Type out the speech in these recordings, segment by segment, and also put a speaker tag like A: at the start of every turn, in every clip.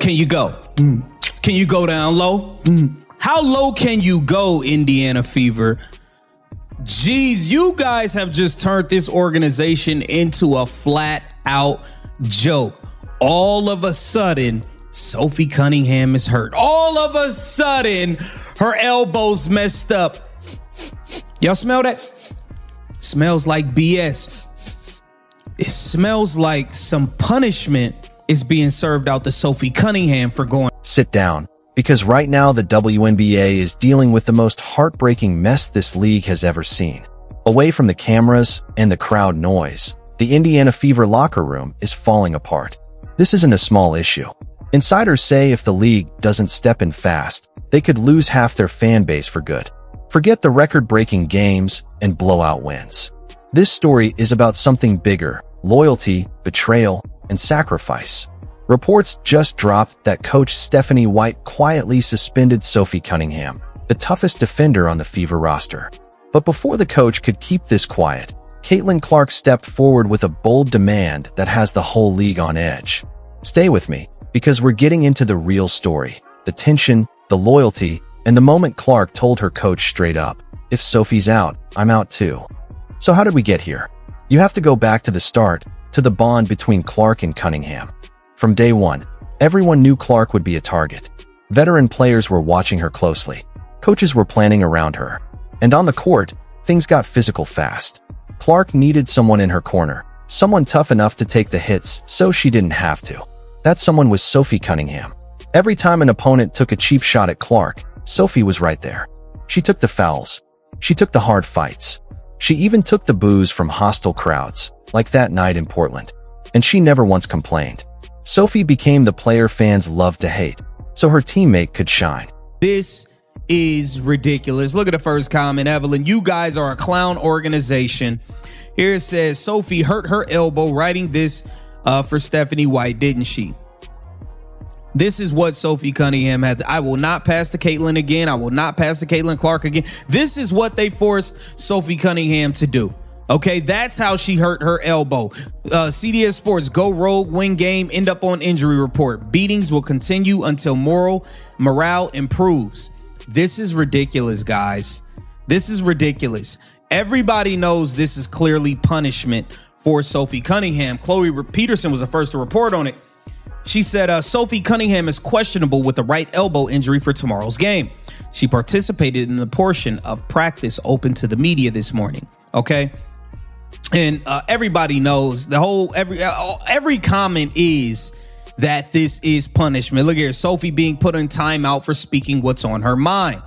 A: Can you go? Can you go down low? How low can you go, Indiana Fever? Jeez, you guys have just turned this organization into a flat out joke. All of a sudden, Sophie Cunningham is hurt. All of a sudden, her elbow's messed up. Y'all smell that? Smells like BS. It smells like some punishment is being served out to Sophie Cunningham for going.
B: Sit down, because right now the WNBA is dealing with the most heartbreaking mess this league has ever seen. Away from the cameras and the crowd noise, the Indiana Fever locker room is falling apart. This isn't a small issue. Insiders say if the league doesn't step in fast, they could lose half their fan base for good. Forget the record-breaking games and blowout wins. This story is about something bigger: loyalty, betrayal, and sacrifice. Reports just dropped that coach Stephanie White quietly suspended Sophie Cunningham, the toughest defender on the Fever roster. But before the coach could keep this quiet, Caitlin Clark stepped forward with a bold demand that has the whole league on edge. Stay with me, because we're getting into the real story, the tension, the loyalty, and the moment Clark told her coach straight up, "If Sophie's out, I'm out too." So how did we get here? You have to go back to the start, to the bond between Clark and Cunningham. From day one, everyone knew Clark would be a target. Veteran players were watching her closely. Coaches were planning around her. And on the court, things got physical fast. Clark needed someone in her corner, someone tough enough to take the hits so she didn't have to. That someone was Sophie Cunningham. Every time an opponent took a cheap shot at Clark, Sophie was right there. She took the fouls. She took the hard fights. She even took the boos from hostile crowds, like that night in Portland. And she never once complained. Sophie became the player fans loved to hate, so her teammate could shine.
A: This is ridiculous. Look at the first comment, Evelyn. You guys are a clown organization. Here it says, Sophie hurt her elbow writing this for Stephanie White, didn't she? This is what Sophie Cunningham had. I will not pass to Caitlin again. I will not pass to Caitlin Clark again. This is what they forced Sophie Cunningham to do. Okay, that's how she hurt her elbow. CDS Sports, go rogue, win game, end up on injury report. Beatings will continue until morale improves. This is ridiculous, guys. This is ridiculous. Everybody knows this is clearly punishment for Sophie Cunningham. Chloe Peterson was the first to report on it. She said, Sophie Cunningham is questionable with a right elbow injury for tomorrow's game. She participated in the portion of practice open to the media this morning. Okay. And everybody knows every comment is that this is punishment. Look here, Sophie being put in timeout for speaking what's on her mind.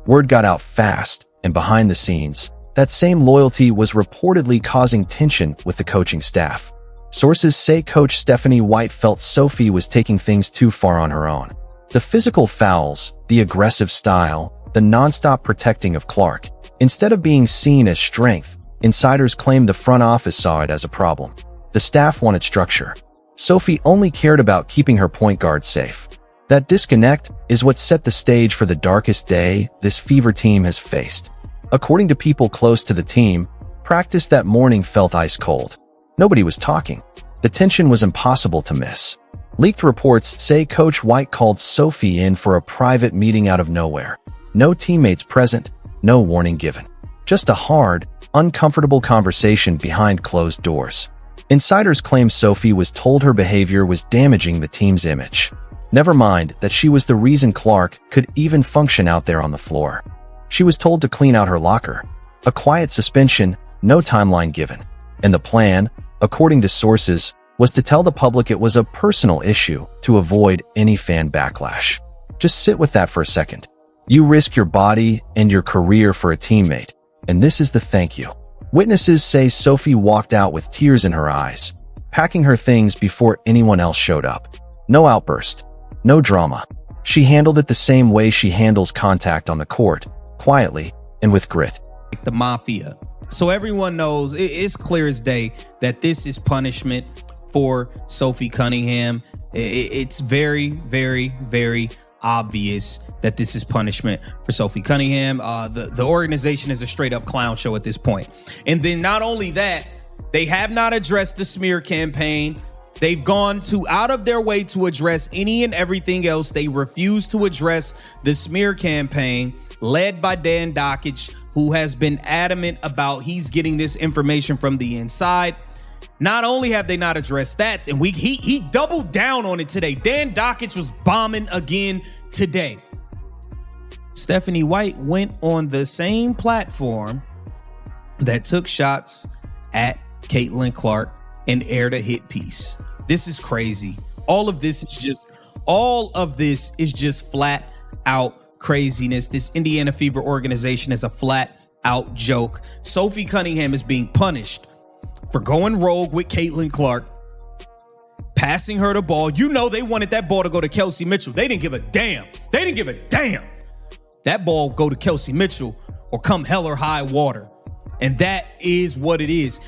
B: Word got out fast, and behind the scenes, that same loyalty was reportedly causing tension with the coaching staff. Sources say Coach Stephanie White felt Sophie was taking things too far on her own. The physical fouls, the aggressive style, the nonstop protecting of Clark, instead of being seen as strength, insiders claim the front office saw it as a problem. The staff wanted structure. Sophie only cared about keeping her point guard safe. That disconnect is what set the stage for the darkest day this Fever team has faced. According to people close to the team, practice that morning felt ice cold. Nobody was talking. The tension was impossible to miss. Leaked reports say Coach White called Sophie in for a private meeting out of nowhere. No teammates present, no warning given. Just a hard, uncomfortable conversation behind closed doors. Insiders claim Sophie was told her behavior was damaging the team's image. Never mind that she was the reason Clark could even function out there on the floor. She was told to clean out her locker. A quiet suspension, no timeline given. And the plan, according to sources, was to tell the public it was a personal issue to avoid any fan backlash. Just sit with that for a second. You risk your body and your career for a teammate, and this is the thank you. Witnesses say Sophie walked out with tears in her eyes, packing her things before anyone else showed up. No outburst, no drama. She handled it the same way she handles contact on the court, quietly and with grit.
A: The mafia. So everyone knows, it's clear as day that this is punishment for Sophie Cunningham. It's very, very, very obvious that this is punishment for Sophie Cunningham. The organization is a straight up clown show at this point. And then not only that, they have not addressed the smear campaign They've gone out of their way to address any and everything else. They refuse to address the smear campaign led by Dan Dockich, who has been adamant about he's getting this information from the inside. Not only have they not addressed that, and he doubled down on it today. Dan Dockich was bombing again today. Stephanie White went on the same platform that took shots at Caitlin Clark and aired a hit piece. This is crazy. All of this is just flat out craziness. This Indiana Fever organization is a flat out joke. Sophie Cunningham is being punished for going rogue with Caitlin Clark, passing her the ball. You know they wanted that ball to go to Kelsey Mitchell. They didn't give a damn. That ball go to Kelsey Mitchell or come hell or high water. And that is what it is.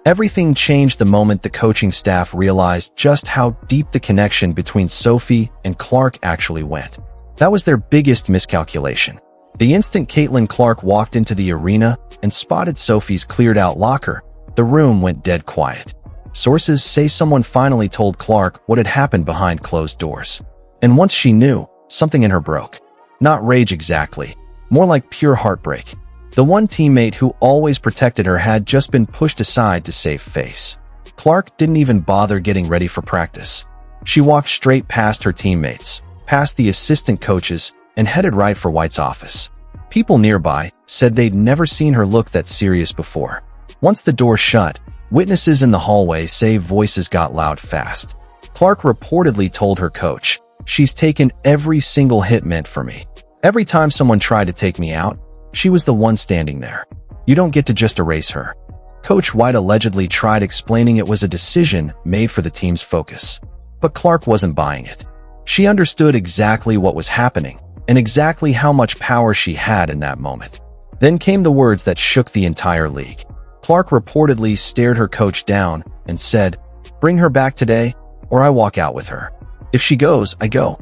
B: Everything changed the moment the coaching staff realized just how deep the connection between Sophie and Clark actually went. That was their biggest miscalculation. The instant Caitlin Clark walked into the arena and spotted Sophie's cleared-out locker, the room went dead quiet. Sources say someone finally told Clark what had happened behind closed doors. And once she knew, something in her broke. Not rage exactly, more like pure heartbreak. The one teammate who always protected her had just been pushed aside to save face. Clark didn't even bother getting ready for practice. She walked straight past her teammates, past the assistant coaches, and headed right for White's office. People nearby said they'd never seen her look that serious before. Once the door shut, witnesses in the hallway say voices got loud fast. Clark reportedly told her coach, "She's taken every single hit meant for me. Every time someone tried to take me out, she was the one standing there. You don't get to just erase her." Coach White allegedly tried explaining it was a decision made for the team's focus. But Clark wasn't buying it. She understood exactly what was happening and exactly how much power she had in that moment. Then came the words that shook the entire league. Clark reportedly stared her coach down and said, "Bring her back today, or I walk out with her. If she goes, I go."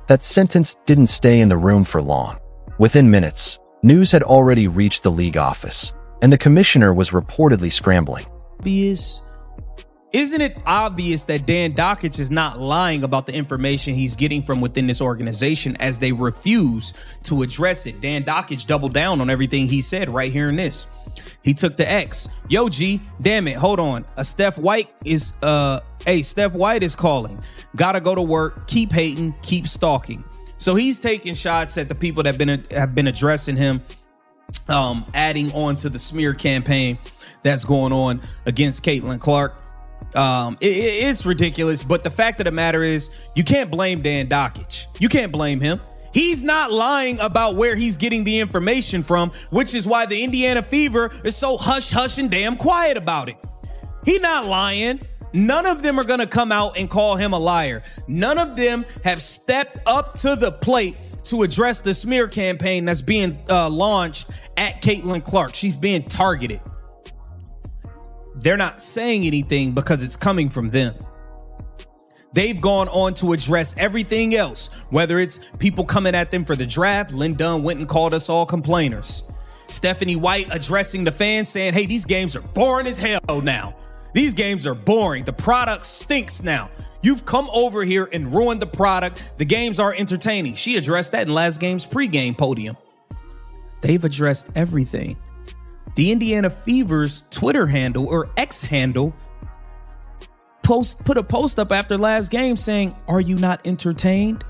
B: That sentence didn't stay in the room for long. Within minutes, news had already reached the league office, and the commissioner was reportedly scrambling.
A: Isn't it obvious that Dan Dockich is not lying about the information he's getting from within this organization as they refuse to address it? Dan Dockich doubled down on everything he said right here in this. He took the X. Yo, G, damn it, hold on. Steph White is calling. Gotta go to work. Keep hating. Keep stalking. So he's taking shots at the people that have been addressing him, adding on to the smear campaign that's going on against Caitlin Clark. It's ridiculous, but the fact of the matter is, you can't blame Dan Dockich. You can't blame him. He's not lying about where he's getting the information from, which is why the Indiana Fever is so hush and damn quiet about it. He's not lying. None of them are going to come out and call him a liar. None of them have stepped up to the plate to address the smear campaign that's being launched at Caitlin Clark. She's being targeted. They're not saying anything because it's coming from them. They've gone on to address everything else, whether it's people coming at them for the draft. Lynn Dunn went and called us all complainers. Stephanie White addressing the fans saying, hey, these games are boring as hell now. These games are boring. The product stinks now. You've come over here and ruined the product. The games are entertaining. She addressed that in last game's pregame podium. They've addressed everything. The Indiana Fever's Twitter handle or X handle put a post up after last game saying, are you not entertained?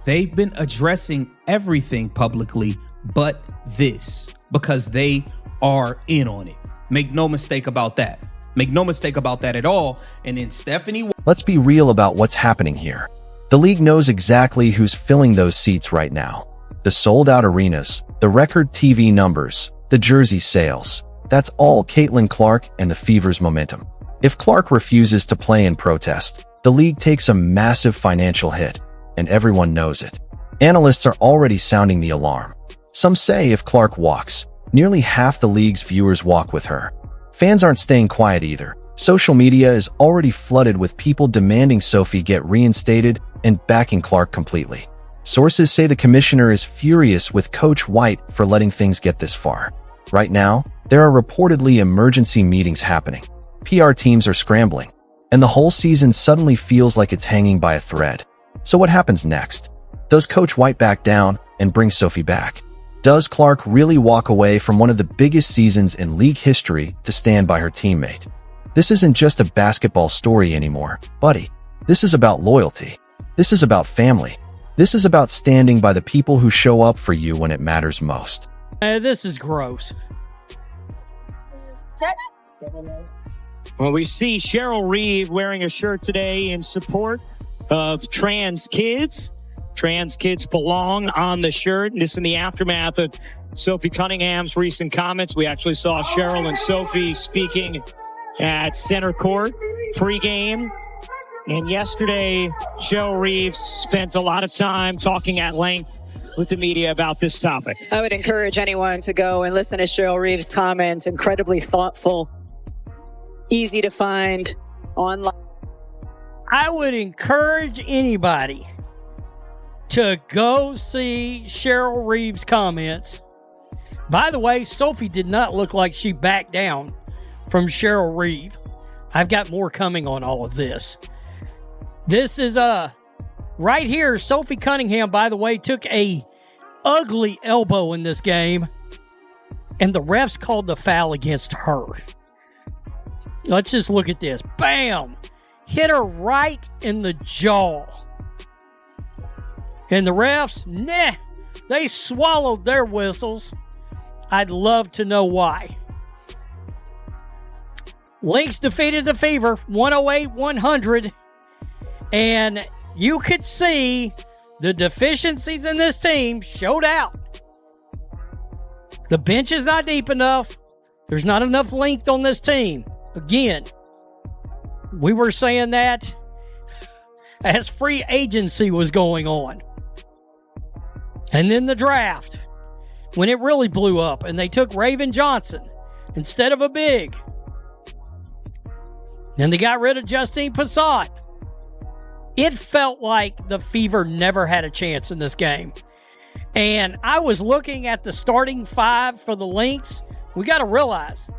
A: They've been addressing everything publicly but this, because they are in on it. Make no mistake about that. Make no mistake about that at all. And then Stephanie...
B: Let's be real about what's happening here. The league knows exactly who's filling those seats right now. The sold-out arenas, the record TV numbers, the jersey sales. That's all Caitlin Clark and the Fever's momentum. If Clark refuses to play in protest, the league takes a massive financial hit, and everyone knows it. Analysts are already sounding the alarm. Some say if Clark walks, nearly half the league's viewers walk with her. Fans aren't staying quiet either. Social media is already flooded with people demanding Sophie get reinstated and backing Clark completely. Sources say the commissioner is furious with Coach White for letting things get this far. Right now, there are reportedly emergency meetings happening. PR teams are scrambling. and the whole season suddenly feels like it's hanging by a thread. So what happens next? Does Coach White back down and bring Sophie back? Does Clark really walk away from one of the biggest seasons in league history to stand by her teammate? This isn't just a basketball story anymore, buddy. This is about loyalty. This is about family. This is about standing by the people who show up for you when it matters most.
C: This is gross.
D: Well, we see Cheryl Reeve wearing a shirt today in support of trans kids. Trans kids belong on the shirt. And this in the aftermath of Sophie Cunningham's recent comments. We actually saw Cheryl and Sophie speaking at center court pregame. And yesterday, Cheryl Reeve spent a lot of time talking at length with the media about this topic.
E: I would encourage anyone to go and listen to Cheryl Reeve's comments. Incredibly thoughtful, easy to find online.
C: I would encourage anybody to go see Cheryl Reeve's comments. By the way, Sophie did not look like she backed down from Cheryl Reeve. I've got more coming on all of this. This is right here. Sophie Cunningham, by the way, took a ugly elbow in this game, and the refs called the foul against her. Let's just look at this. Bam! Hit her right in the jaw. And the refs, they swallowed their whistles. I'd love to know why. Lynx defeated the Fever 108-100. And you could see the deficiencies in this team showed out. The bench is not deep enough. There's not enough length on this team. Again, we were saying that as free agency was going on. And then the draft, when it really blew up, and they took Raven Johnson instead of a big. And they got rid of Justine Passat. It felt like the Fever never had a chance in this game. And I was looking at the starting five for the Lynx. We got to realize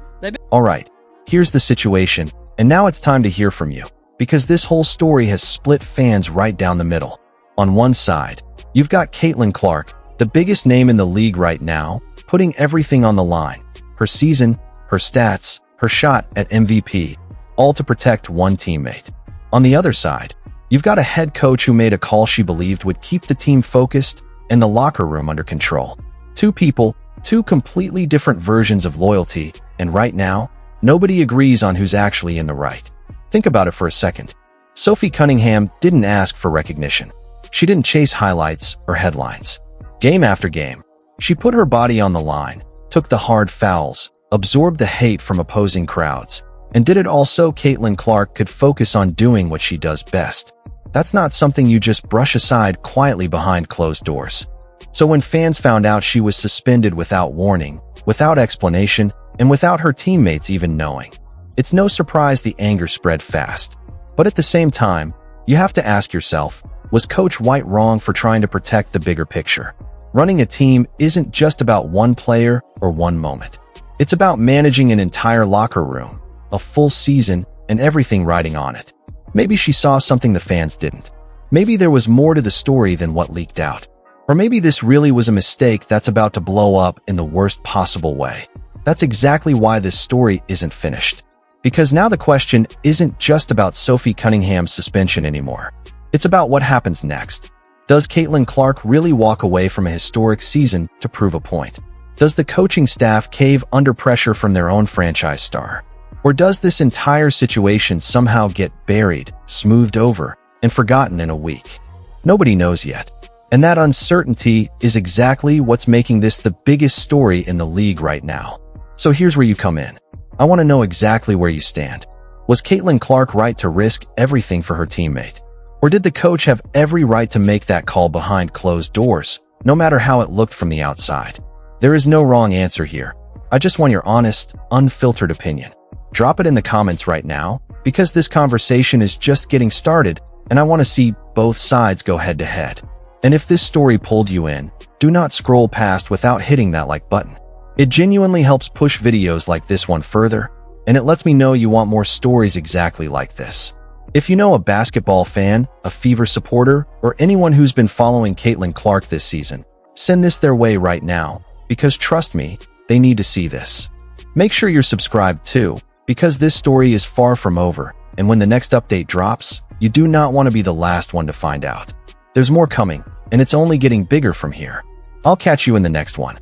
B: All right, here's the situation, and now it's time to hear from you, because this whole story has split fans right down the middle. On one side, you've got Caitlin Clark, the biggest name in the league right now, putting everything on the line. Her season, her stats, her shot at MVP, all to protect one teammate. On the other side, you've got a head coach who made a call she believed would keep the team focused and the locker room under control. Two people, two completely different versions of loyalty, and right now, nobody agrees on who's actually in the right. Think about it for a second. Sophie Cunningham didn't ask for recognition. She didn't chase highlights or headlines. Game after game, she put her body on the line, took the hard fouls, absorbed the hate from opposing crowds, and did it all so Caitlin Clark could focus on doing what she does best. That's not something you just brush aside quietly behind closed doors. So when fans found out she was suspended without warning, without explanation, and without her teammates even knowing, it's no surprise the anger spread fast. But at the same time, you have to ask yourself, was Coach White wrong for trying to protect the bigger picture? Running a team isn't just about one player or one moment. It's about managing an entire locker room, a full season, and everything riding on it. Maybe she saw something the fans didn't. Maybe there was more to the story than what leaked out. Or maybe this really was a mistake that's about to blow up in the worst possible way. That's exactly why this story isn't finished. Because now the question isn't just about Sophie Cunningham's suspension anymore. It's about what happens next. Does Caitlin Clark really walk away from a historic season to prove a point? Does the coaching staff cave under pressure from their own franchise star? Or does this entire situation somehow get buried, smoothed over, and forgotten in a week? Nobody knows yet. And that uncertainty is exactly what's making this the biggest story in the league right now. So here's where you come in. I want to know exactly where you stand. Was Caitlin Clark right to risk everything for her teammate? Or did the coach have every right to make that call behind closed doors, no matter how it looked from the outside? There is no wrong answer here. I just want your honest, unfiltered opinion. Drop it in the comments right now, because this conversation is just getting started, and I want to see both sides go head to head. And if this story pulled you in, do not scroll past without hitting that like button. It genuinely helps push videos like this one further, and it lets me know you want more stories exactly like this. If you know a basketball fan, a Fever supporter, or anyone who's been following Caitlin Clark this season, send this their way right now, because trust me, they need to see this. Make sure you're subscribed too, because this story is far from over, and when the next update drops, you do not want to be the last one to find out. There's more coming, and it's only getting bigger from here. I'll catch you in the next one.